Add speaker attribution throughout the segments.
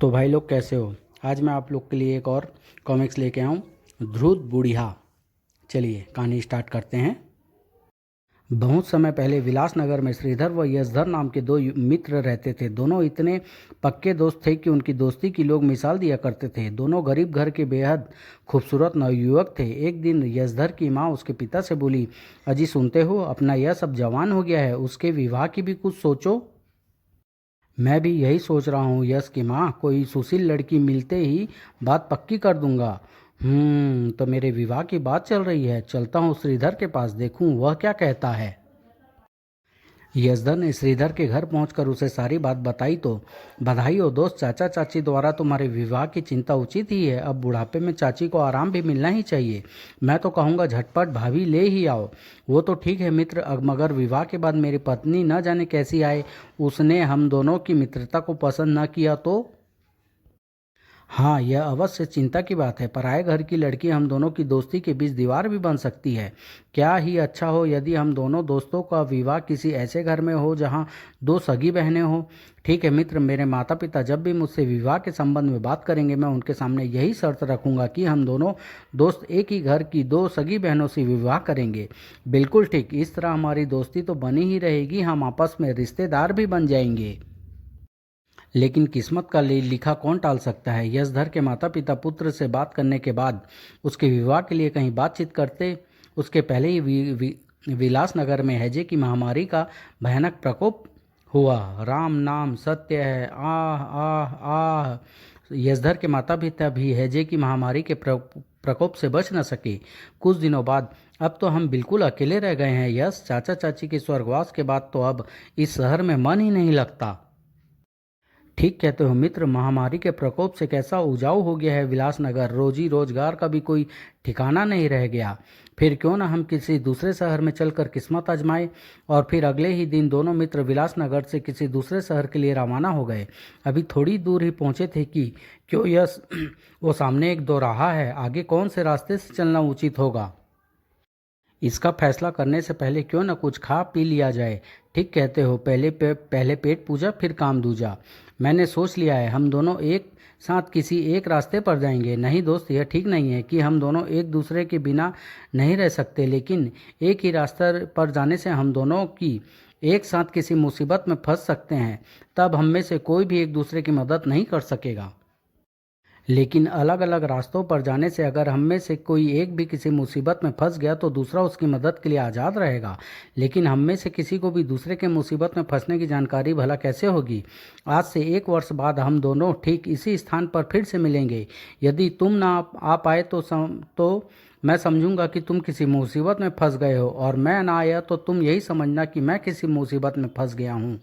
Speaker 1: तो भाई लोग कैसे हो। आज मैं आप लोग के लिए एक और कॉमिक्स लेके आया हूँ, ध्रुव बुढ़िया। चलिए कहानी स्टार्ट करते हैं। बहुत समय पहले विलासनगर में श्रीधर व यशधर नाम के दो मित्र रहते थे। दोनों इतने पक्के दोस्त थे कि उनकी दोस्ती की लोग मिसाल दिया करते थे। दोनों गरीब घर के बेहद खूबसूरत नवयुवक थे। एक दिन यशधर की माँ उसके पिता से बोली, अजी सुनते हो, अपना यश अब जवान हो गया है, उसके विवाह की भी कुछ सोचो। मैं भी यही सोच रहा हूँ यश की माँ, कोई सुशील लड़की मिलते ही बात पक्की कर दूंगा। तो मेरे विवाह की बात चल रही है, चलता हूँ श्रीधर के पास, देखूं वह क्या कहता है। यशधर ने श्रीधर के घर पहुंचकर उसे सारी बात बताई। तो बधाई हो दोस्त, चाचा चाची द्वारा तुम्हारे विवाह की चिंता उचित ही है। अब बुढ़ापे में चाची को आराम भी मिलना ही चाहिए। मैं तो कहूँगा झटपट भाभी ले ही आओ। वो तो ठीक है मित्र, मगर विवाह के बाद मेरी पत्नी न जाने कैसी आए, उसने हम दोनों की मित्रता को पसंद न किया तो। हाँ, यह अवश्य चिंता की बात है। पराये घर की लड़की हम दोनों की दोस्ती के बीच दीवार भी बन सकती है। क्या ही अच्छा हो यदि हम दोनों दोस्तों का विवाह किसी ऐसे घर में हो जहाँ दो सगी बहनें हो। ठीक है मित्र, मेरे माता पिता जब भी मुझसे विवाह के संबंध में बात करेंगे, मैं उनके सामने यही शर्त रखूंगा कि हम दोनों दोस्त एक ही घर की दो सगी बहनों से विवाह करेंगे। बिल्कुल ठीक, इस तरह हमारी दोस्ती तो बनी ही रहेगी, हम आपस में रिश्तेदार भी बन जाएंगे। लेकिन किस्मत का लिखा कौन टाल सकता है। यशधर के माता पिता पुत्र से बात करने के बाद उसके विवाह के लिए कहीं बातचीत करते उसके पहले ही विलासनगर में हैजे की महामारी का भयानक प्रकोप हुआ। राम नाम सत्य है, आह आह आह। यशधर के माता पिता भी हैजे की महामारी के प्रकोप से बच न सके। कुछ दिनों बाद अब तो हम बिल्कुल अकेले रह गए हैं। यश, चाचा चाची के स्वर्गवास के बाद तो अब इस शहर में मन ही नहीं लगता। ठीक कहते हो मित्र, महामारी के प्रकोप से कैसा उजाऊ हो गया है विलासनगर। रोजी रोजगार का भी कोई ठिकाना नहीं रह गया। फिर क्यों ना हम किसी दूसरे शहर में चलकर किस्मत आजमाए। और फिर अगले ही दिन दोनों मित्र विलासनगर से किसी दूसरे शहर के लिए रवाना हो गए। अभी थोड़ी दूर ही पहुंचे थे कि क्यों यस वो सामने एक दोराहा है, आगे कौन से रास्ते से चलना उचित होगा। इसका फैसला करने से पहले क्यों न कुछ खा पी लिया जाए। ठीक कहते हो, पहले पेट पूजा फिर काम दूजा। मैंने सोच लिया है, हम दोनों एक साथ किसी एक रास्ते पर जाएंगे। नहीं दोस्त, यह ठीक नहीं है कि हम दोनों एक दूसरे के बिना नहीं रह सकते, लेकिन एक ही रास्ते पर जाने से हम दोनों की एक साथ किसी मुसीबत में फंस सकते हैं। तब हम में से कोई भी एक दूसरे की मदद नहीं कर सकेगा। लेकिन अलग अलग रास्तों पर जाने से अगर हम में से कोई एक भी किसी मुसीबत में फंस गया तो दूसरा उसकी मदद के लिए आज़ाद रहेगा। लेकिन हम में से किसी को भी दूसरे के मुसीबत में फंसने की जानकारी भला कैसे होगी। आज से 1 वर्ष बाद हम दोनों ठीक इसी स्थान पर फिर से मिलेंगे। यदि तुम ना आ पाए तो मैं समझूंगा कि तुम किसी मुसीबत में फंस गए हो, और मैं ना आया तो तुम यही समझना कि मैं किसी मुसीबत में फंस गया हूँ।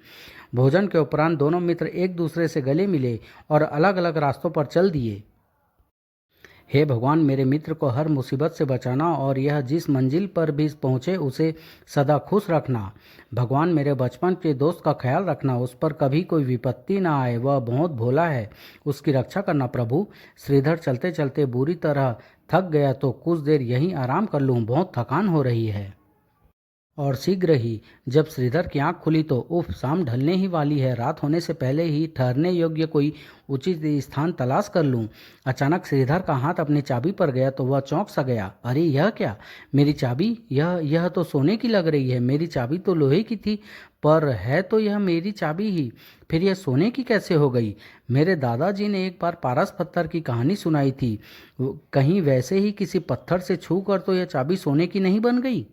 Speaker 1: भोजन के उपरांत दोनों मित्र एक दूसरे से गले मिले और अलग अलग रास्तों पर चल दिए। हे भगवान, मेरे मित्र को हर मुसीबत से बचाना और यह जिस मंजिल पर भी पहुँचे उसे सदा खुश रखना। भगवान, मेरे बचपन के दोस्त का ख्याल रखना, उस पर कभी कोई विपत्ति ना आए, वह बहुत भोला है, उसकी रक्षा करना प्रभु। श्रीधर चलते चलते बुरी तरह थक गया तो कुछ देर यहीं आराम कर लूँ, बहुत थकान हो रही है। और शीघ्र ही जब श्रीधर की आंख खुली तो उफ, शाम ढलने ही वाली है, रात होने से पहले ही ठहरने योग्य कोई उचित स्थान तलाश कर लूं। अचानक श्रीधर का हाथ अपनी चाबी पर गया तो वह चौंक सा गया। अरे यह क्या, मेरी चाबी, यह तो सोने की लग रही है। मेरी चाबी तो लोहे की थी, पर है तो यह मेरी चाबी ही, फिर यह सोने की कैसे हो गई। मेरे दादाजी ने एक बार पारस पत्थर की कहानी सुनाई थी, कहीं वैसे ही किसी पत्थर से छू कर तो यह चाबी सोने की नहीं बन गई।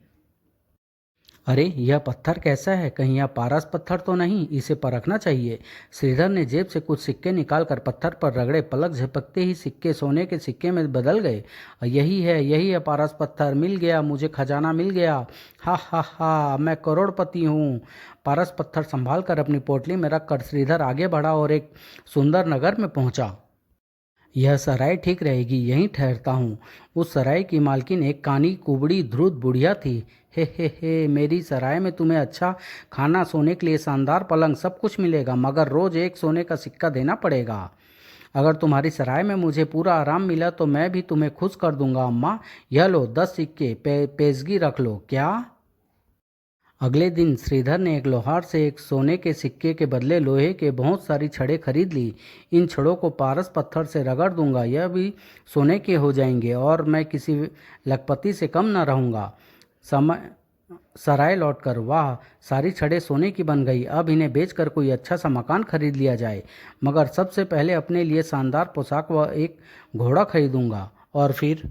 Speaker 1: अरे यह पत्थर कैसा है, कहीं यह पारस पत्थर तो नहीं, इसे परखना चाहिए। श्रीधर ने जेब से कुछ सिक्के निकालकर पत्थर पर रगड़े, पलक झपकते ही सिक्के सोने के सिक्के में बदल गए। यही है पारस पत्थर, मिल गया मुझे, खजाना मिल गया। हा हा हा, मैं करोड़पति हूँ। पारस पत्थर संभाल कर अपनी पोटली में रखकर श्रीधर आगे बढ़ा और एक सुंदर नगर में पहुंचा। यह सराय ठीक रहेगी, यहीं ठहरता हूँ। उस सराय की मालकिन एक कानी कुबड़ी ध्रुव बुढ़िया थी। हे, मेरी सराय में तुम्हें अच्छा खाना, सोने के लिए शानदार पलंग, सब कुछ मिलेगा, मगर रोज एक सोने का सिक्का देना पड़ेगा। अगर तुम्हारी सराय में मुझे पूरा आराम मिला तो मैं भी तुम्हें खुश कर दूंगा। अम्मा, यह लो 10 सिक्के, पेशगी रख लो। क्या? अगले दिन श्रीधर ने एक लोहार से एक सोने के सिक्के के बदले लोहे के बहुत सारी छड़ें खरीद ली। इन छड़ों को पारस पत्थर से रगड़ दूंगा, यह भी सोने के हो जाएंगे और मैं किसी लखपति से कम न रहूँगा। समय सराय लौटकर वाह, सारी छड़ें सोने की बन गई। अब इन्हें बेचकर कोई अच्छा सा मकान खरीद लिया जाए, मगर सबसे पहले अपने लिए शानदार पोशाक व एक घोड़ा खरीदूंगा। और फिर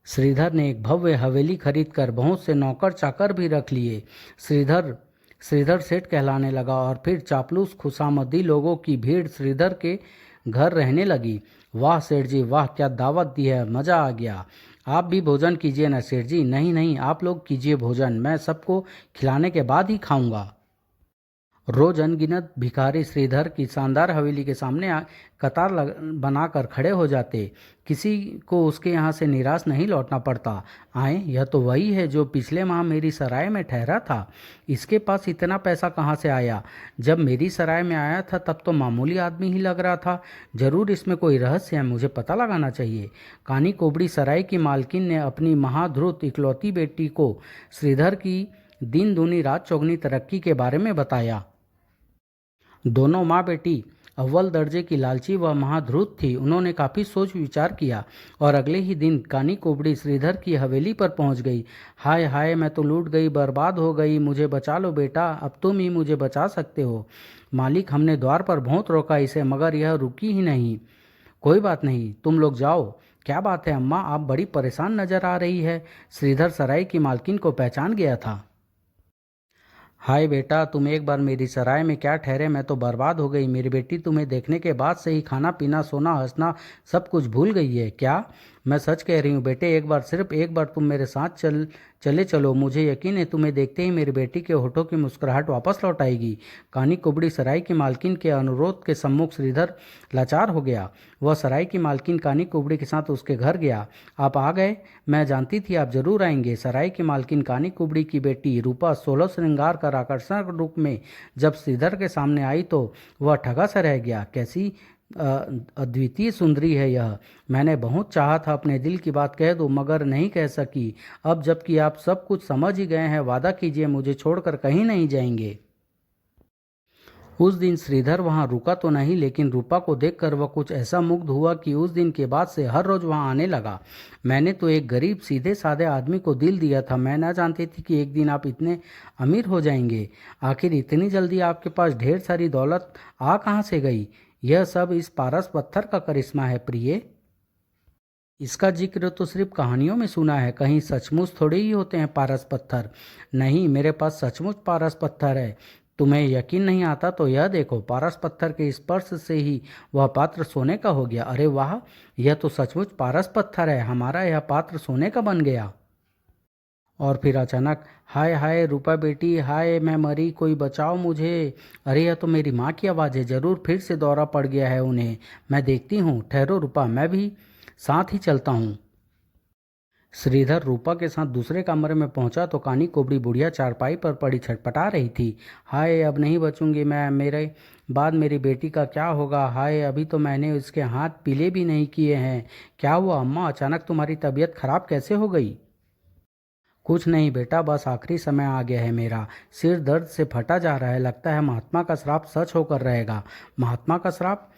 Speaker 1: श्रीधर ने एक भव्य हवेली खरीदकर बहुत से नौकर चाकर भी रख लिए। श्रीधर श्रीधर सेठ कहलाने लगा और फिर चापलूस खुशामदी लोगों की भीड़ श्रीधर के घर रहने लगी। वाह सेठ जी वाह, क्या दावत दी है, मज़ा आ गया। आप भी भोजन कीजिए ना सेठ जी। नहीं नहीं, आप लोग कीजिए भोजन, मैं सबको खिलाने के बाद ही खाऊंगा। रोज अनगिनत भिखारी श्रीधर की शानदार हवेली के सामने कतार बनाकर खड़े हो जाते। किसी को उसके यहाँ से निराश नहीं लौटना पड़ता। आए, यह तो वही है जो पिछले माह मेरी सराय में ठहरा था। इसके पास इतना पैसा कहाँ से आया? जब मेरी सराय में आया था तब तो मामूली आदमी ही लग रहा था। जरूर इसमें कोई रहस्य है, मुझे पता लगाना चाहिए। कानी कोबड़ी सराय की मालकिन ने अपनी महाधृत इकलौती बेटी को श्रीधर की दिन दूनी रात चौगनी तरक्की के बारे में बताया। दोनों माँ बेटी अव्वल दर्जे की लालची व महाधृत थी। उन्होंने काफ़ी सोच विचार किया और अगले ही दिन कानी कोबड़ी श्रीधर की हवेली पर पहुंच गई। हाय हाय, मैं तो लूट गई, बर्बाद हो गई, मुझे बचा लो बेटा, अब तुम ही मुझे बचा सकते हो। मालिक, हमने द्वार पर बहुत रोका इसे, मगर यह रुकी ही नहीं। कोई बात नहीं, तुम लोग जाओ। क्या बात है अम्मा, आप बड़ी परेशान नजर आ रही है। श्रीधर सराय की मालकिन को पहचान गया था। हाय बेटा, तुम एक बार मेरी सराय में क्या ठहरे, मैं तो बर्बाद हो गई। मेरी बेटी तुम्हें देखने के बाद से ही खाना पीना सोना हंसना सब कुछ भूल गई है। क्या? मैं सच कह रही हूँ बेटे, एक बार, सिर्फ एक बार तुम मेरे साथ चले चलो। मुझे यकीन है तुम्हें देखते ही मेरी बेटी के होठों की मुस्कुराहट वापस लौट आएगी। कानी कुबड़ी सराय की मालकिन के अनुरोध के सम्मुख श्रीधर लाचार हो गया। वह सराय की मालकिन कानी कुबड़ी के साथ उसके घर गया। आप आ गए, मैं जानती थी आप जरूर आएंगे। सराय की मालकिन कानी कुबड़ी की बेटी रूपा 16 श्रृंगार कर आकर्षक रूप में जब श्रीधर के सामने आई तो वह ठगा सा रह गया। कैसी अद्वितीय सुंदरी है यह। मैंने बहुत चाहा था अपने दिल की बात कह दूं, मगर नहीं कह सकी। अब जबकि आप सब कुछ समझ ही गए हैं, वादा कीजिए मुझे छोड़कर कहीं नहीं जाएंगे। उस दिन श्रीधर वहां रुका तो नहीं, लेकिन रूपा को देखकर वह कुछ ऐसा मुग्ध हुआ कि उस दिन के बाद से हर रोज वहां आने लगा। मैंने तो एक गरीब सीधे साधे आदमी को दिल दिया था। मैं ना जानती थी कि एक दिन आप इतने अमीर हो जाएंगे। आखिर इतनी जल्दी आपके पास ढेर सारी दौलत आ कहाँ से गई? यह सब इस पारस पत्थर का करिश्मा है प्रिय। इसका जिक्र तो सिर्फ कहानियों में सुना है, कहीं सचमुच थोड़े ही होते हैं पारस पत्थर। नहीं, मेरे पास सचमुच पारस पत्थर है। तुम्हें यकीन नहीं आता तो यह देखो, पारस पत्थर के स्पर्श से ही वह पात्र सोने का हो गया। अरे वाह, यह तो सचमुच पारस पत्थर है। हमारा यह पात्र सोने का बन गया। और फिर अचानक, हाय हाय रूपा बेटी, हाय मैं मरी, कोई बचाओ मुझे। अरे यह तो मेरी माँ की आवाज़ है। जरूर फिर से दौरा पड़ गया है उन्हें। मैं देखती हूँ। ठहरो रूपा, मैं भी साथ ही चलता हूँ। श्रीधर रूपा के साथ दूसरे कमरे में पहुंचा तो कानी कोबड़ी बुढ़िया चारपाई पर पड़ी छटपटा रही थी। हाय, अब नहीं बचूंगी मैं, मेरे बाद मेरी बेटी का क्या होगा? हाय, अभी तो मैंने उसके हाथ पीले भी नहीं किए हैं। क्या हुआ अम्मा, अचानक तुम्हारी तबीयत खराब कैसे हो गई? कुछ नहीं बेटा, बस आखिरी समय आ गया है। मेरा सिर दर्द से फटा जा रहा है। लगता है महात्मा का श्राप सच होकर रहेगा। महात्मा का श्राप?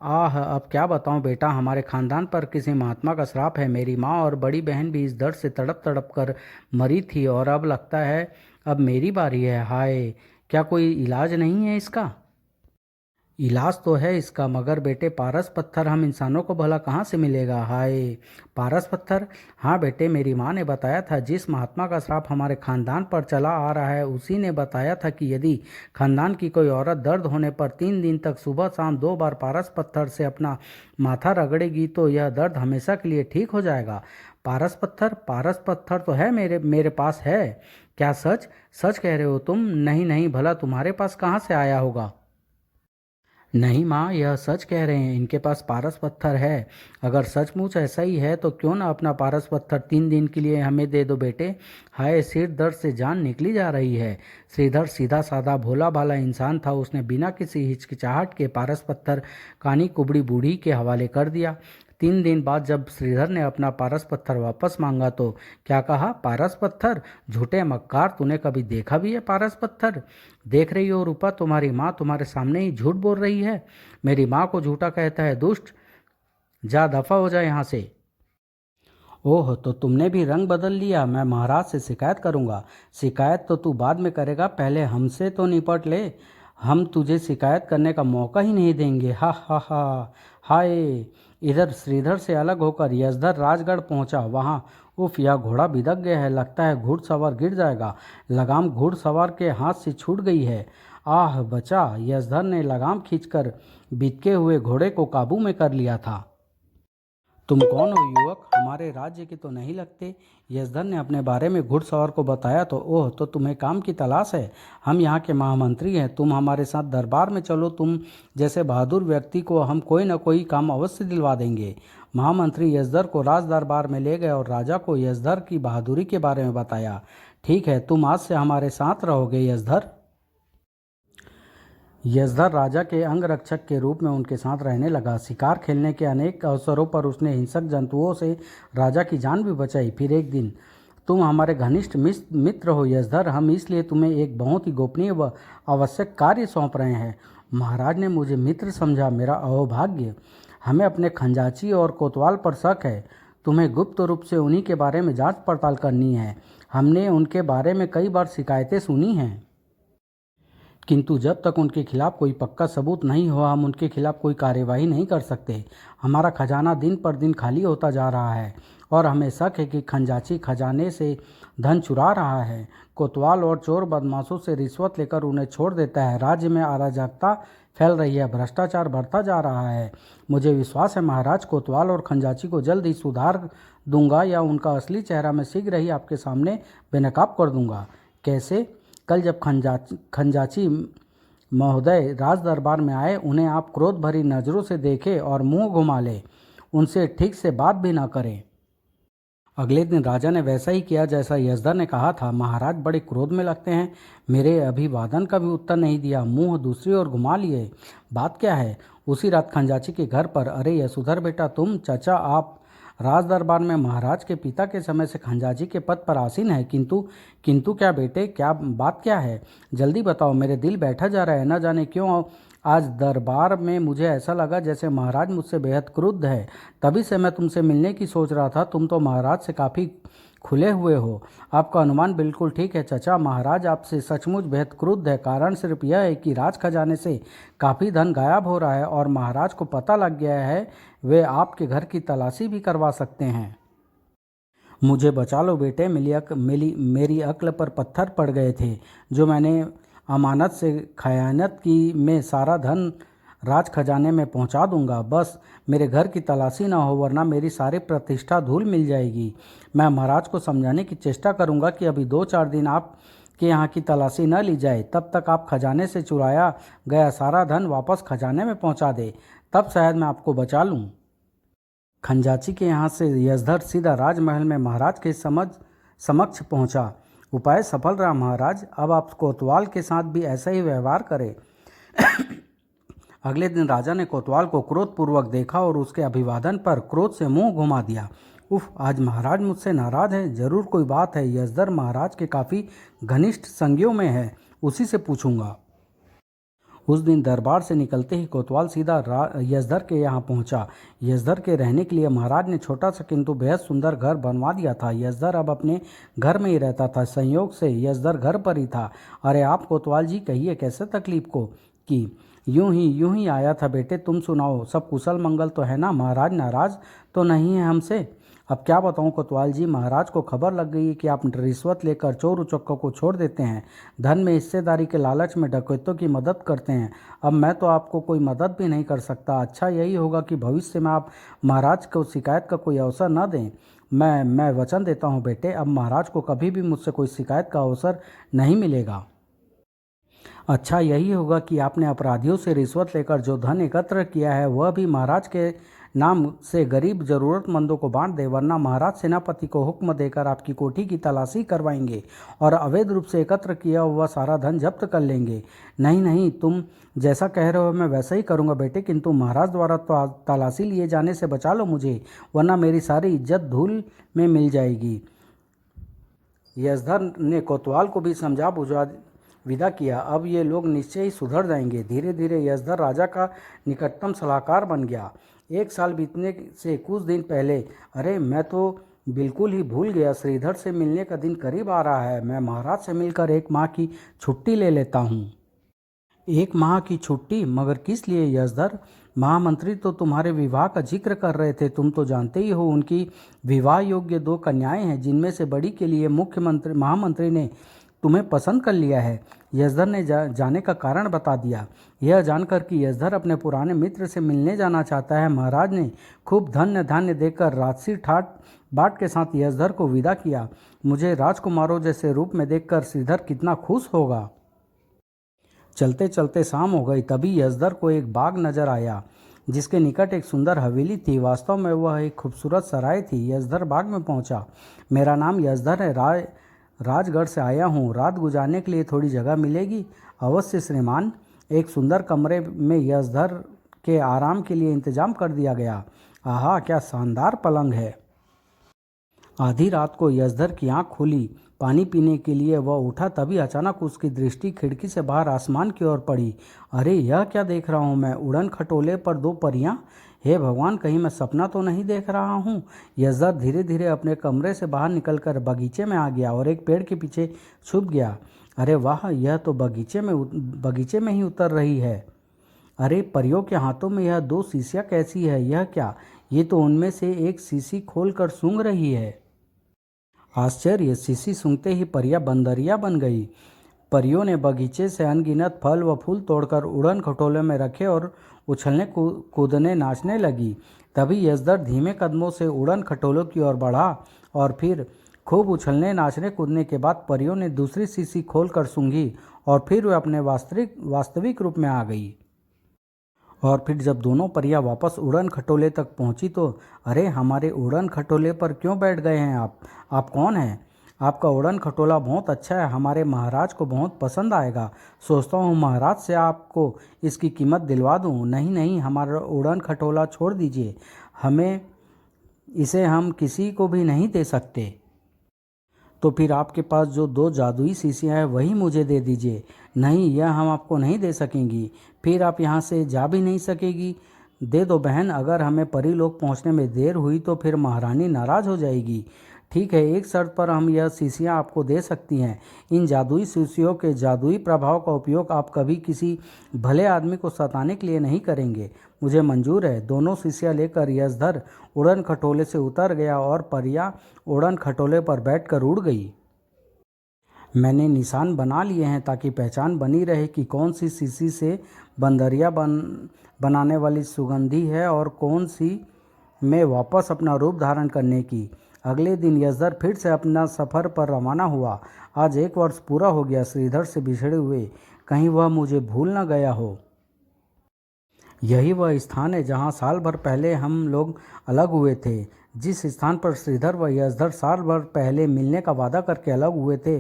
Speaker 1: आह, अब क्या बताऊं बेटा, हमारे खानदान पर किसी महात्मा का श्राप है। मेरी माँ और बड़ी बहन भी इस दर्द से तड़प तड़प कर मरी थी और अब लगता है अब मेरी बारी है। हाय, क्या कोई इलाज नहीं है इसका? इलाज तो है इसका, मगर बेटे पारस पत्थर हम इंसानों को भला कहाँ से मिलेगा? हाय, पारस पत्थर? हाँ बेटे, मेरी माँ ने बताया था। जिस महात्मा का श्राप हमारे खानदान पर चला आ रहा है उसी ने बताया था कि यदि खानदान की कोई औरत दर्द होने पर 3 दिन तक सुबह शाम 2 बार पारस पत्थर से अपना माथा रगड़ेगी तो यह दर्द हमेशा के लिए ठीक हो जाएगा। पारस पत्थर? पारस पत्थर तो है, मेरे पास है। क्या सच सच कह रहे हो तुम? नहीं नहीं, भला तुम्हारे पास कहाँ से आया होगा? नहीं माँ, यह सच कह रहे हैं, इनके पास पारस पत्थर है। अगर सचमुच ऐसा ही है तो क्यों ना अपना पारस पत्थर 3 दिन के लिए हमें दे दो बेटे। हाय, सिर दर्द से जान निकली जा रही है। श्रीधर सीधा साधा भोला भाला इंसान था। उसने बिना किसी हिचकिचाहट के पारस पत्थर कानी कुबड़ी बूढ़ी के हवाले कर दिया। 3 दिन बाद जब श्रीधर ने अपना पारस पत्थर वापस मांगा तो क्या कहा? पारस पत्थर? झूठे मक्कार, तूने कभी देखा भी है पारस पत्थर? देख रही हो रूपा, तुम्हारी माँ तुम्हारे सामने ही झूठ बोल रही है। मेरी माँ को झूठा कहता है दुष्ट, जा दफा हो जा यहाँ से। ओह, तो तुमने भी रंग बदल लिया। मैं महाराज से शिकायत करूँगा। शिकायत तो तू बाद में करेगा, पहले हमसे तो निपट ले। हम तुझे शिकायत करने का मौका ही नहीं देंगे। हा हा हा। हाय। इधर श्रीधर से अलग होकर यशधर राजगढ़ पहुंचा। वहां उफ, यह घोड़ा बिदक गया है, लगता है घुड़सवार गिर जाएगा। लगाम घुड़सवार के हाथ से छूट गई है। आह बचा। यशधर ने लगाम खींचकर बिदके हुए घोड़े को काबू में कर लिया था। तुम कौन हो युवक? हमारे राज्य के तो नहीं लगते। यशधर ने अपने बारे में घुड़सवार को बताया तो ओह, तो तुम्हें काम की तलाश है। हम यहाँ के महामंत्री हैं, तुम हमारे साथ दरबार में चलो। तुम जैसे बहादुर व्यक्ति को हम कोई न कोई काम अवश्य दिलवा देंगे। महामंत्री यशधर को राज दरबार में ले गए और राजा को यशधर की बहादुरी के बारे में बताया। ठीक है, तुम आज से हमारे साथ रहोगे यशधर। यशधर राजा के अंगरक्षक के रूप में उनके साथ रहने लगा। शिकार खेलने के अनेक अवसरों पर उसने हिंसक जंतुओं से राजा की जान भी बचाई। फिर एक दिन, तुम हमारे घनिष्ठ मित्र हो यशधर, हम इसलिए तुम्हें एक बहुत ही गोपनीय व आवश्यक कार्य सौंप रहे हैं। महाराज ने मुझे मित्र समझा, मेरा अहोभाग्य। हमें अपने खंजाची और कोतवाल पर शक है। तुम्हें गुप्त रूप से उन्हीं के बारे में जांच पड़ताल करनी है। हमने उनके बारे में कई बार शिकायतें सुनी हैं, किंतु जब तक उनके खिलाफ कोई पक्का सबूत नहीं हुआ हम उनके खिलाफ कोई कार्यवाही नहीं कर सकते। हमारा खजाना दिन पर दिन खाली होता जा रहा है और हमें शक है कि खंजाची खजाने से धन चुरा रहा है। कोतवाल और चोर बदमाशों से रिश्वत लेकर उन्हें छोड़ देता है। राज्य में अराजकता फैल रही है, भ्रष्टाचार बढ़ता जा रहा है। मुझे विश्वास है महाराज, कोतवाल और खंजाची को जल्द ही सुधार दूंगा या उनका असली चेहरा मैं शीघ्र ही आपके सामने बेनकाब कर दूंगा। कैसे? कल जब खंजाची महोदय राज दरबार में आए, उन्हें आप क्रोध भरी नज़रों से देखें और मुंह घुमा ले, उनसे ठीक से बात भी ना करें। अगले दिन राजा ने वैसा ही किया जैसा यशधर ने कहा था। महाराज बड़े क्रोध में लगते हैं, मेरे अभिवादन का भी उत्तर नहीं दिया, मुंह दूसरी ओर घुमा लिए। बात क्या है? उसी रात खंजाची के घर पर, अरे यशोधर बेटा, तुम चाचा, आप राज दरबार में महाराज के पिता के समय से खंजाची के पद पर आसीन है, किंतु क्या बेटे, क्या बात क्या है? जल्दी बताओ, मेरे दिल बैठा जा रहा है। न जाने क्यों आज दरबार में मुझे ऐसा लगा जैसे महाराज मुझसे बेहद क्रुद्ध है। तभी से मैं तुमसे मिलने की सोच रहा था। तुम तो महाराज से काफ़ी खुले हुए हो। आपका अनुमान बिल्कुल ठीक है चचा, महाराज आपसे सचमुच बेहद क्रुद्ध है। कारण सिर्फ यह है कि राज खजाने से काफ़ी धन गायब हो रहा है और महाराज को पता लग गया है। वे आपके घर की तलाशी भी करवा सकते हैं। मुझे बचा लो बेटे, मेरी अक्ल पर पत्थर पड़ गए थे जो मैंने अमानत से खयानत की। मैं सारा धन राज खजाने में पहुंचा दूंगा। बस मेरे घर की तलाशी ना हो, वरना मेरी सारी प्रतिष्ठा धूल मिल जाएगी। मैं महाराज को समझाने की चेष्टा करूंगा कि अभी 2-4 दिन आप के यहाँ की तलाशी न ली जाए। तब तक आप खजाने से चुराया गया सारा धन वापस खजाने में पहुंचा दे, तब शायद मैं आपको बचा लूँ। खंजाची के यहाँ से यशधर सीधा राजमहल में महाराज के समक्ष पहुँचा। उपाय सफल रहा महाराज, अब आप कोतवाल के साथ भी ऐसा ही व्यवहार करें। अगले दिन राजा ने कोतवाल को क्रोधपूर्वक देखा और उसके अभिवादन पर क्रोध से मुंह घुमा दिया। उफ, आज महाराज मुझसे नाराज हैं, जरूर कोई बात है। यशधर महाराज के काफ़ी घनिष्ठ संगियों में है, उसी से पूछूंगा। उस दिन दरबार से निकलते ही कोतवाल सीधा यशधर के यहाँ पहुँचा। यशधर के रहने के लिए महाराज ने छोटा सा किंतु बेहद सुंदर घर बनवा दिया था। यशधर अब अपने घर में ही रहता था। संयोग से यशधर घर पर ही था। अरे आप कोतवाल जी, कहिए कैसे तकलीफ को की? यूं ही आया था बेटे, तुम सुनाओ, सब कुशल मंगल तो है ना? महाराज नाराज तो नहीं है हमसे? अब क्या बताऊं कोतवाल जी, महाराज को खबर लग गई कि आप रिश्वत लेकर चोर उचक्कों को छोड़ देते हैं, धन में हिस्सेदारी के लालच में डकैतों की मदद करते हैं। अब मैं तो आपको कोई मदद भी नहीं कर सकता। अच्छा यही होगा कि भविष्य में आप महाराज को शिकायत का कोई अवसर न दें। मैं वचन देता हूँ बेटे, अब महाराज को कभी भी मुझसे कोई शिकायत का अवसर नहीं मिलेगा। अच्छा यही होगा कि आपने अपराधियों से रिश्वत लेकर जो धन एकत्र किया है वह भी महाराज के नाम से गरीब ज़रूरतमंदों को बांट दे, वरना महाराज सेनापति को हुक्म देकर आपकी कोठी की तलाशी करवाएंगे और अवैध रूप से एकत्र किया हुआ सारा धन जब्त कर लेंगे। नहीं नहीं, तुम जैसा कह रहे हो मैं वैसा ही करूँगा बेटे, किंतु महाराज द्वारा तो तलाशी लिए जाने से बचा लो मुझे, वरना मेरी सारी इज्जत धूल में मिल जाएगी। यशधर ने कोतवाल को भी समझा बुझा विदा किया। अब ये लोग निश्चय ही सुधर जाएंगे। धीरे धीरे यशधर राजा का निकटतम सलाहकार बन गया। 1 साल बीतने से कुछ दिन पहले, अरे मैं तो बिल्कुल ही भूल गया, श्रीधर से मिलने का दिन करीब आ रहा है। मैं महाराज से मिलकर 1 माह की छुट्टी ले लेता हूँ। 1 माह की छुट्टी? मगर किस लिए यशधर? महामंत्री तो तुम्हारे विवाह का जिक्र कर रहे थे। तुम तो जानते ही हो उनकी विवाह योग्य 2 कन्याएं हैं, जिनमें से बड़ी के लिए महामंत्री ने तुम्हें पसंद कर लिया है। यशधर ने जाने का कारण बता दिया। यह जानकर कि यशधर अपने पुराने मित्र से मिलने जाना चाहता है, महाराज ने खूब धन्य धान्य देकर राजसी ठाट बाट के साथ यशधर को विदा किया। मुझे राजकुमारों जैसे रूप में देखकर श्रीधर कितना खुश होगा। चलते चलते शाम हो गई। तभी यशधर को एक बाग नजर आया, जिसके निकट एक सुंदर हवेली थी। वास्तव में वह एक खूबसूरत सराय थी। यशधर बाग में पहुंचा। मेरा नाम यशधर है, राजगढ़ से आया हूँ। रात गुजारने के लिए थोड़ी जगह मिलेगी? अवश्य श्रीमान। एक सुंदर कमरे में यशधर के आराम के लिए इंतजाम कर दिया गया। आहा, क्या शानदार पलंग है। आधी रात को यशधर की आँख खुली। पानी पीने के लिए वह उठा, तभी अचानक उसकी दृष्टि खिड़की से बाहर आसमान की ओर पड़ी। अरे, यह क्या देख रहा हूँ मैं? उड़न खटोले पर 2 परियां। हे भगवान, कहीं मैं सपना तो नहीं देख रहा हूँ। यशधर धीरे धीरे अपने कमरे से बाहर निकलकर बगीचे में आ गया और एक पेड़ के पीछे छुप गया। अरे वाह, यह तो बगीचे में ही उतर रही है। अरे, परियों के हाथों में यह 2 शीशियाँ कैसी है? यह क्या? ये तो उनमें से एक शीशी खोलकर सूंघ रही है। आश्चर्य! शीशी सूंघते ही परियां बंदरिया बन गई। परियों ने बगीचे से अनगिनत फल व फूल तोड़कर उड़न खटोले में रखे और उछलने कूदने नाचने लगी। तभी यशधर धीमे कदमों से उड़न खटोलों की ओर बढ़ा और फिर खूब उछलने नाचने कूदने के बाद परियों ने दूसरी शीशी खोलकर सूंघी और फिर वे अपने वास्तविक रूप में आ गई। और फिर जब दोनों परियां वापस उड़न खटोले तक पहुंची तो, अरे, हमारे उड़न खटोले पर क्यों बैठ गए हैं आप? आप कौन हैं? आपका उड़न खटोला बहुत अच्छा है, हमारे महाराज को बहुत पसंद आएगा। सोचता हूँ महाराज से आपको इसकी कीमत दिलवा दूँ। नहीं नहीं, हमारा उड़न खटोला छोड़ दीजिए, इसे हम किसी को भी नहीं दे सकते। तो फिर आपके पास जो 2 जादुई शीशियाँ हैं वही मुझे दे दीजिए। नहीं, यह हम आपको नहीं दे सकेंगी। फिर आप यहाँ से जा भी नहीं सकेगी। दे दो बहन, अगर हमें परी लोग पहुँचने में देर हुई तो फिर महारानी नाराज़ हो जाएगी। ठीक है, एक शर्त पर हम यह शीशियाँ आपको दे सकती हैं। इन जादुई शीशियों के जादुई प्रभाव का उपयोग आप कभी किसी भले आदमी को सताने के लिए नहीं करेंगे। मुझे मंजूर है। दोनों शीशियाँ लेकर यशधर उड़न खटोले से उतर गया और परियां उड़न खटोले पर बैठकर उड़ गई। मैंने निशान बना लिए हैं ताकि पहचान बनी रहे कि कौन सी शीशी से बंदरिया बनाने वाली सुगंधी है और कौन सी में वापस अपना रूप धारण करने की। अगले दिन यशधर फिर से अपना सफ़र पर रवाना हुआ। आज 1 वर्ष पूरा हो गया श्रीधर से बिछड़े हुए। कहीं वह मुझे भूल न गया हो। यही वह स्थान है जहाँ साल भर पहले हम लोग अलग हुए थे। जिस स्थान पर श्रीधर व यशधर साल भर पहले मिलने का वादा करके अलग हुए थे,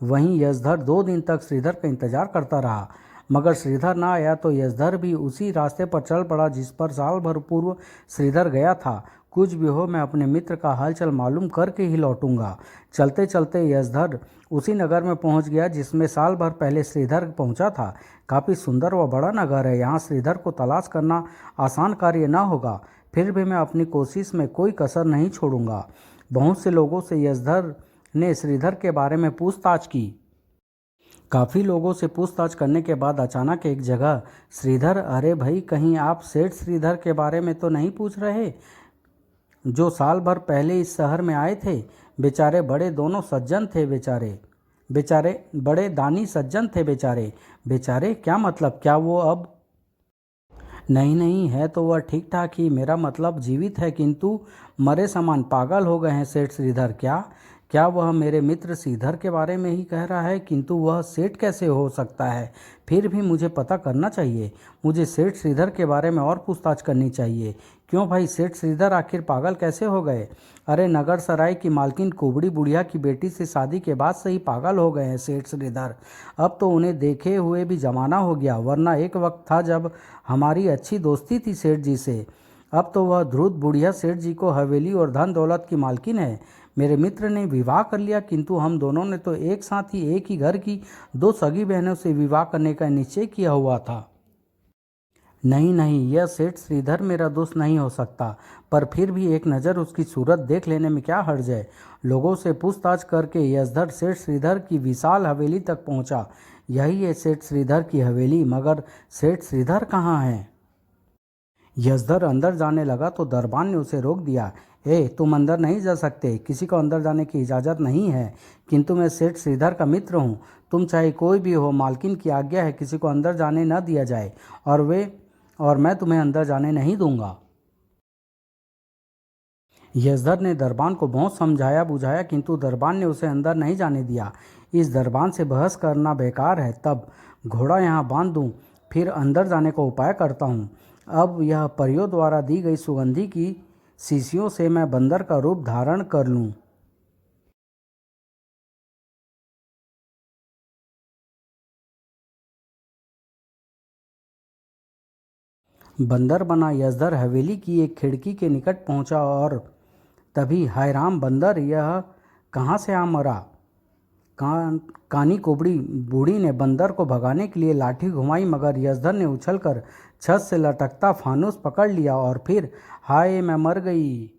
Speaker 1: वहीं यशधर 2 दिन तक श्रीधर का इंतजार करता रहा, मगर श्रीधर ना आया तो यशधर भी उसी रास्ते पर चल पड़ा जिस पर साल भर पूर्व श्रीधर गया था। कुछ भी हो, मैं अपने मित्र का हालचाल मालूम करके ही लौटूंगा। चलते चलते यशधर उसी नगर में पहुंच गया जिसमें साल भर पहले श्रीधर पहुंचा था। काफ़ी सुंदर व बड़ा नगर है। यहाँ श्रीधर को तलाश करना आसान कार्य न होगा, फिर भी मैं अपनी कोशिश में कोई कसर नहीं छोड़ूंगा। बहुत से लोगों से यशधर ने श्रीधर के बारे में पूछताछ की। काफ़ी लोगों से पूछताछ करने के बाद अचानक एक जगह, श्रीधर, अरे भाई, कहीं आप सेठ श्रीधर के बारे में तो नहीं पूछ रहे, जो साल भर पहले इस शहर में आए थे? बेचारे बड़े दोनों सज्जन थे। बेचारे बड़े दानी सज्जन थे। बेचारे क्या मतलब? क्या वो अब? नहीं नहीं, है तो वह ठीक ठाक ही। मेरा मतलब जीवित है, किंतु मरे समान पागल हो गए हैं सेठ श्रीधर। क्या क्या वह मेरे मित्र श्रीधर के बारे में ही कह रहा है? किंतु वह सेठ कैसे हो सकता है? फिर भी मुझे पता करना चाहिए। मुझे सेठ श्रीधर के बारे में और पूछताछ करनी चाहिए। क्यों भाई, सेठ श्रीधर आखिर पागल कैसे हो गए? अरे नगर सराय की मालकिन कुबड़ी बुढ़िया की बेटी से शादी के बाद से ही पागल हो गए हैं सेठ श्रीधर। अब तो उन्हें देखे हुए भी जमाना हो गया, वरना एक वक्त था जब हमारी अच्छी दोस्ती थी सेठ जी से। अब तो वह ध्रुत बुढ़िया सेठ जी को हवेली और धन दौलत की मालकिन है। मेरे मित्र ने विवाह कर लिया, किंतु हम दोनों ने तो एक साथ ही एक ही घर की दो सगी बहनों से विवाह करने का निश्चय किया हुआ था। नहीं नहीं, यह सेठ श्रीधर मेरा दोस्त नहीं हो सकता, पर फिर भी एक नज़र उसकी सूरत देख लेने में क्या हर्ज है। लोगों से पूछताछ करके यशधर सेठ श्रीधर की विशाल हवेली तक पहुंचा। यही है सेठ श्रीधर की हवेली, मगर सेठ श्रीधर कहाँ है? यशधर अंदर जाने लगा तो दरबान ने उसे रोक दिया। तुम अंदर नहीं जा सकते, किसी को अंदर जाने की इजाज़त नहीं है। किंतु मैं सेठ श्रीधर का मित्र हूँ, तुम चाहे कोई भी हो, मालकिन की आज्ञा है किसी को अंदर जाने न दिया जाए, और मैं तुम्हें अंदर जाने नहीं दूंगा। यशधर ने दरबान को बहुत समझाया बुझाया, किंतु दरबान ने उसे अंदर नहीं जाने दिया। इस दरबान से बहस करना बेकार है, तब घोड़ा यहाँ बांध दूँ, फिर अंदर जाने का उपाय करता हूँ। अब यह परियों द्वारा दी गई सुगंधी की शीशियों से मैं बंदर का रूप धारण कर लूँ। बंदर बना यशधर हवेली की एक खिड़की के निकट पहुंचा और तभी हाय राम, बंदर यह कहाँ से आ मरा? कानी कुबड़ी बूढ़ी ने बंदर को भगाने के लिए लाठी घुमाई, मगर यशधर ने उछलकर छत से लटकता फानूस पकड़ लिया और फिर हाय मैं मर गई।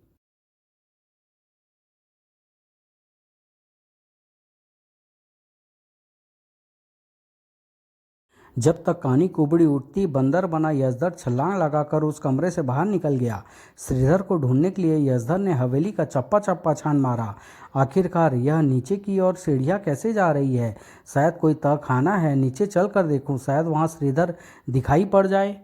Speaker 1: जब तक कहानी कुबड़ी उठती, बंदर बना यशधर छलांग लगाकर उस कमरे से बाहर निकल गया। श्रीधर को ढूंढने के लिए यशधर ने हवेली का चप्पा चप्पा छान मारा। आखिरकार यह नीचे की ओर सीढ़ियाँ कैसे जा रही है? शायद कोई तहखाना है, नीचे चल कर देखूं, शायद वहाँ श्रीधर दिखाई पड़ जाए।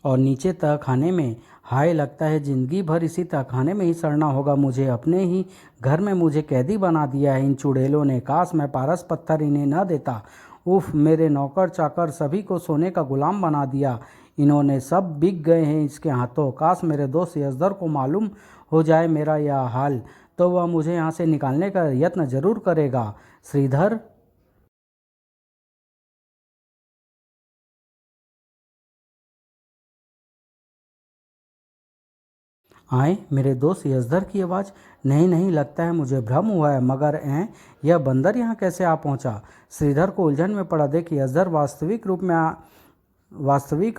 Speaker 1: और नीचे तहखाने में, हाय लगता है ज़िंदगी भर इसी तहखाने में ही सड़ना होगा मुझे। अपने ही घर में मुझे कैदी बना दिया है इन चुड़ैलों ने। काश मैं पारस पत्थर इन्हें न देता। उफ, मेरे नौकर चाकर सभी को सोने का गुलाम बना दिया इन्होंने, सब बिक गए हैं इसके हाथों। काश मेरे दोस्त यशधर को मालूम हो जाए मेरा यह हाल, तो वह मुझे यहाँ से निकालने का यत्न जरूर करेगा। श्रीधर, आए मेरे दोस्त यशधर की आवाज़। नहीं नहीं, लगता है मुझे भ्रम हुआ है, मगर यह बंदर यहाँ कैसे आ पहुँचा? श्रीधर को उलझन में पड़ा देख यशधर वास्तविक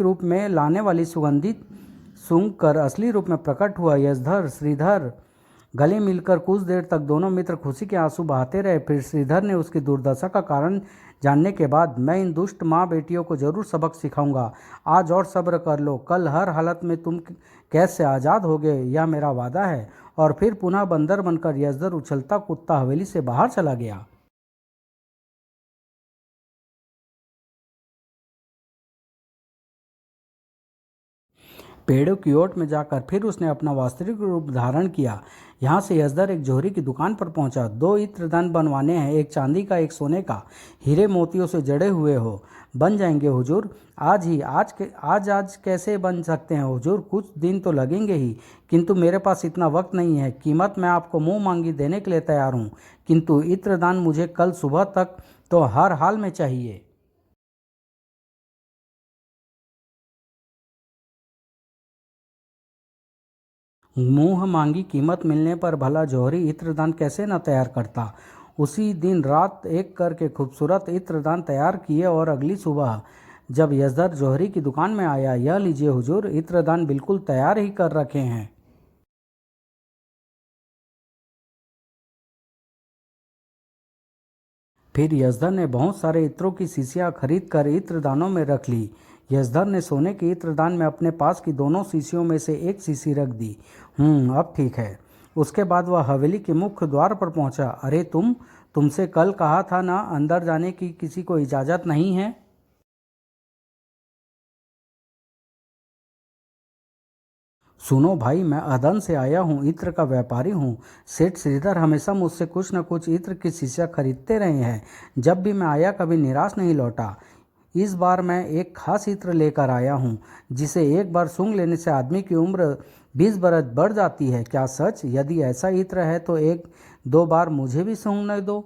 Speaker 1: रूप में लाने वाली सुगंधित सूंघ कर असली रूप में प्रकट हुआ। यशधर, श्रीधर। गले मिलकर कुछ देर तक दोनों मित्र खुशी के आंसू बहाते रहे। फिर श्रीधर ने उसकी दुर्दशा का कारण जानने के बाद, मैं इन दुष्ट माँ बेटियों को जरूर सबक सिखाऊंगा। आज और सब्र कर लो, कल हर हालत में तुम कैद से आज़ाद होगे, यह मेरा वादा है। और फिर पुनः बंदर बनकर यशधर उछलता कूदता हवेली से बाहर चला गया। पेड़ों की ओट में जाकर फिर उसने अपना वास्तविक रूप धारण किया। यहाँ से यशधर एक जोहरी की दुकान पर पहुंचा। दो इत्रदान बनवाने हैं, एक चांदी का एक सोने का, हीरे मोतियों से जड़े हुए हो। बन जाएंगे हुजूर? आज ही? आज कैसे बन सकते हैं हुजूर? कुछ दिन तो लगेंगे ही, किंतु मेरे पास इतना वक्त नहीं है। कीमत मैं आपको मुंह मांगी देने के लिए तैयार हूँ, किंतु इत्रदान मुझे कल सुबह तक तो हर हाल में चाहिए। मुंह मांगी कीमत मिलने पर भला जौहरी इत्रदान कैसे न तैयार करता। उसी दिन रात एक करके खूबसूरत इत्रदान तैयार किए और अगली सुबह जब यशधर जौहरी की दुकान में आया, यह लीजिए हुजूर, इत्रदान बिल्कुल तैयार ही कर रखे हैं। फिर यशधर ने बहुत सारे इत्रों की शीशियाँ खरीद कर इत्रदानों में रख ली। यशधर ने सोने के इत्रदान में अपने पास की दोनों शीशियों में से एक शीशी रख दी। अब ठीक है। उसके बाद वह हवेली के मुख्य द्वार पर पहुंचा। अरे तुमसे कल कहा था ना, अंदर जाने की किसी को इजाज़त नहीं है। सुनो भाई, मैं अदन से आया हूँ, इत्र का व्यापारी हूँ। सेठ श्रीधर हमेशा मुझसे कुछ न कुछ इत्र की शीशियाँ खरीदते रहे हैं। जब भी मैं आया कभी निराश नहीं लौटा। इस बार मैं एक खास इत्र लेकर आया हूँ जिसे एक बार सूंघ लेने से आदमी की उम्र 20 बरस बढ़ जाती है। क्या सच? यदि ऐसा इत्र है तो एक दो बार मुझे भी सूंघने दो।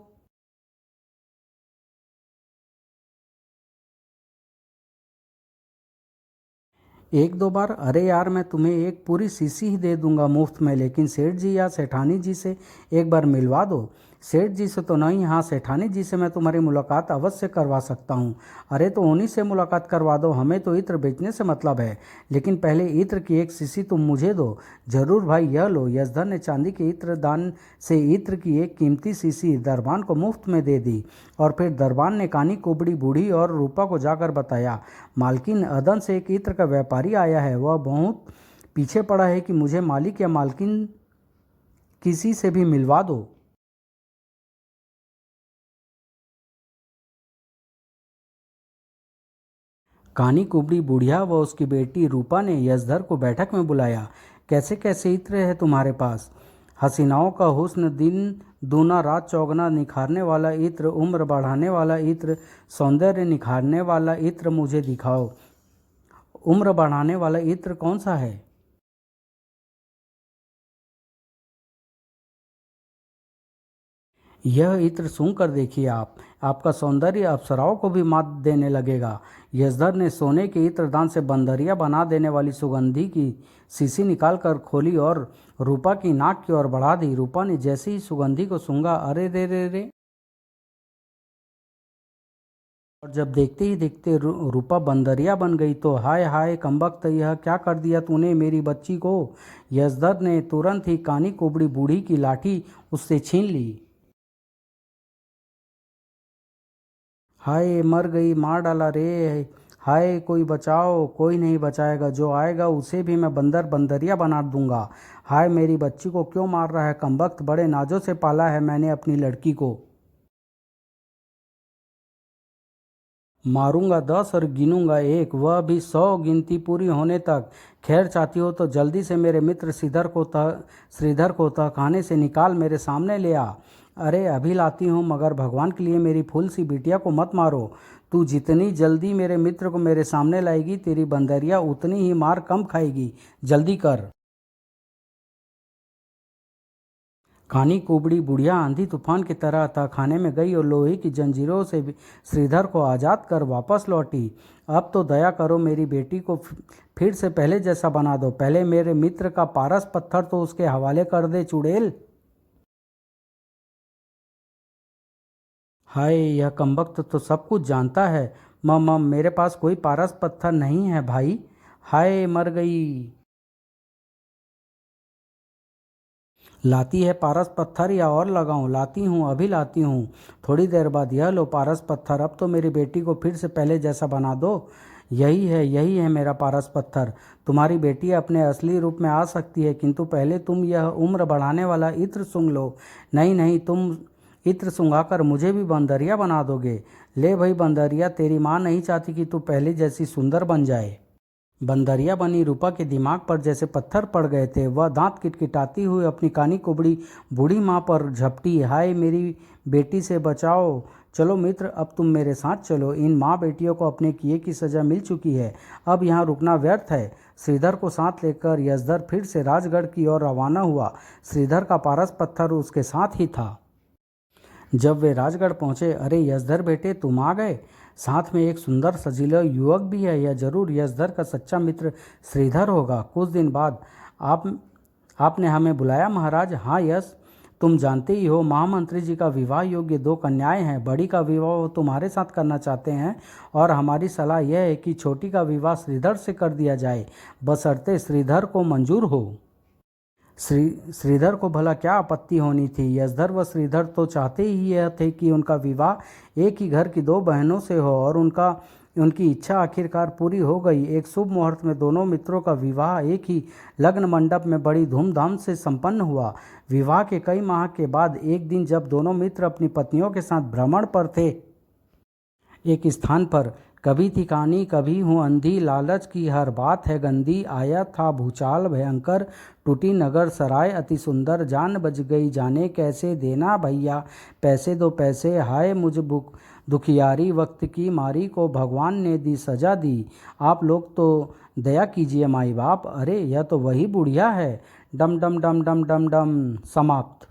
Speaker 1: एक दो बार? अरे यार, मैं तुम्हें एक पूरी शीशी ही दे दूंगा मुफ्त में, लेकिन सेठ जी या सेठानी जी से एक बार मिलवा दो। सेठ जी से तो नहीं, हाँ सेठानी जी से मैं तुम्हारी मुलाकात अवश्य करवा सकता हूँ। अरे तो उन्हीं से मुलाकात करवा दो, हमें तो इत्र बेचने से मतलब है। लेकिन पहले इत्र की एक शीशी तुम मुझे दो। जरूर भाई, यह लो। यशधर ने चांदी के इत्र दान से इत्र की एक कीमती शीशी दरबान को मुफ्त में दे दी। और फिर दरबान ने कानी कुबड़ी बूढ़ी और रूपा को जाकर बताया, मालकिन, अदन से एक इत्र का व्यापारी आया है। वह बहुत पीछे पड़ा है कि मुझे मालिक या मालकिन किसी से भी मिलवा दो। कानी कुबड़ी बुढ़िया व उसकी बेटी रूपा ने यशधर को बैठक में बुलाया। कैसे कैसे इत्र है तुम्हारे पास? हसीनाओं का हुस्न दिन दूना रात चौगना निखारने वाला इत्र, उम्र बढ़ाने वाला इत्र, सौंदर्य निखारने वाला इत्र मुझे दिखाओ। उम्र बढ़ाने वाला इत्र कौन सा है? यह इत्र सूंघ कर देखिए आप, आपका सौंदर्य अप्सराओं को भी मात देने लगेगा। यशधर ने सोने के इत्रदान से बंदरिया बना देने वाली सुगंधी की शीशी निकाल कर खोली और रूपा की नाक की ओर बढ़ा दी। रूपा ने जैसे ही सुगंधी को सूंघा, अरे रे रे रे, और जब देखते ही देखते रूपा बंदरिया बन गई। तो हाय हाय कमबख्त, यह क्या कर दिया तूने मेरी बच्ची को? यशधर ने तुरंत ही कानी कुबड़ी बूढ़ी की लाठी उससे छीन ली। हाय मर गई, मार डाला रे। हाय कोई बचाओ, कोई नहीं बचाएगा। जो आएगा उसे भी मैं बंदर बंदरिया बना दूंगा। हाय मेरी बच्ची को क्यों मार रहा है कमबख्त? बड़े नाजों से पाला है मैंने अपनी लड़की को। मारूंगा 10 और गिनूंगा 1, वह भी 100 गिनती पूरी होने तक। खैर चाहती हो तो जल्दी से मेरे मित्र श्रीधर को तहखाने से निकाल मेरे सामने ले आ। अरे अभी लाती हूँ, मगर भगवान के लिए मेरी फूल सी बिटिया को मत मारो। तू जितनी जल्दी मेरे मित्र को मेरे सामने लाएगी, तेरी बंदरिया उतनी ही मार कम खाएगी। जल्दी कर। कानी कुबड़ी बुढ़िया आंधी तूफान की तरह तहखाने में गई और लोहे की जंजीरों से श्रीधर को आज़ाद कर वापस लौटी। अब तो दया करो, मेरी बेटी को फिर से पहले जैसा बना दो। पहले मेरे मित्र का पारस पत्थर तो उसके हवाले कर दे चुड़ैल। हाय, यह कमबख्त तो सब कुछ जानता है। मेरे पास कोई पारस पत्थर नहीं है भाई। हाय मर गई। लाती है पारस पत्थर या और लगाऊं? लाती हूँ, अभी लाती हूँ। थोड़ी देर बाद, यह लो पारस पत्थर। अब तो मेरी बेटी को फिर से पहले जैसा बना दो। यही है मेरा पारस पत्थर। तुम्हारी बेटी अपने असली रूप में आ सकती है, किंतु पहले तुम यह उम्र बढ़ाने वाला इत्र सूंघ लो। नहीं नहीं, तुम इत्र सूंघाकर मुझे भी बंदरिया बना दोगे। ले भाई बंदरिया, तेरी माँ नहीं चाहती कि तू पहले जैसी सुंदर बन जाए। बंदरिया बनी रूपा के दिमाग पर जैसे पत्थर पड़ गए थे। वह दांत किटकिटाती हुई अपनी कानी कुबड़ी बूढ़ी माँ पर झपटी। हाय मेरी बेटी से बचाओ। चलो मित्र, अब तुम मेरे साथ चलो। इन माँ बेटियों को अपने किए की सज़ा मिल चुकी है, अब यहाँ रुकना व्यर्थ है। श्रीधर को साथ लेकर यशधर फिर से राजगढ़ की ओर रवाना हुआ। श्रीधर का पारस पत्थर उसके साथ ही था। जब वे राजगढ़ पहुंचे, अरे यशधर बेटे, तुम आ गए। साथ में एक सुंदर सजीला युवक भी है। यह जरूर यशधर का सच्चा मित्र श्रीधर होगा। कुछ दिन बाद आप आपने हमें बुलाया महाराज। हाँ यश, तुम जानते ही हो महामंत्री जी का विवाह योग्य 2 कन्याएं हैं। बड़ी का विवाह वो तुम्हारे साथ करना चाहते हैं और हमारी सलाह यह है कि छोटी का विवाह श्रीधर से कर दिया जाए, बशर्ते श्रीधर को मंजूर हो। श्रीधर को भला क्या आपत्ति होनी थी? यशधर व श्रीधर तो चाहते ही यह थे कि उनका विवाह एक ही घर की 2 बहनों से हो, और उनकी इच्छा आखिरकार पूरी हो गई। एक शुभ मुहूर्त में दोनों मित्रों का विवाह एक ही लग्न मंडप में बड़ी धूमधाम से संपन्न हुआ। विवाह के कई माह के बाद एक दिन जब दोनों मित्र अपनी पत्नियों के साथ भ्रमण पर थे, एक स्थान पर कभी थी कानी कभी हूँ अंधी, लालच की हर बात है गंदी। आया था भूचाल भयंकर, टूटी नगर सराय अति सुंदर। जान बच गई जाने कैसे, देना भैया पैसे दो पैसे। हाय मुझ दुखियारी, वक्त की मारी को भगवान ने दी सजा दी। आप लोग तो दया कीजिए माई बाप, अरे यह तो वही बुढ़िया है। डम डम डम डम डम डम। समाप्त।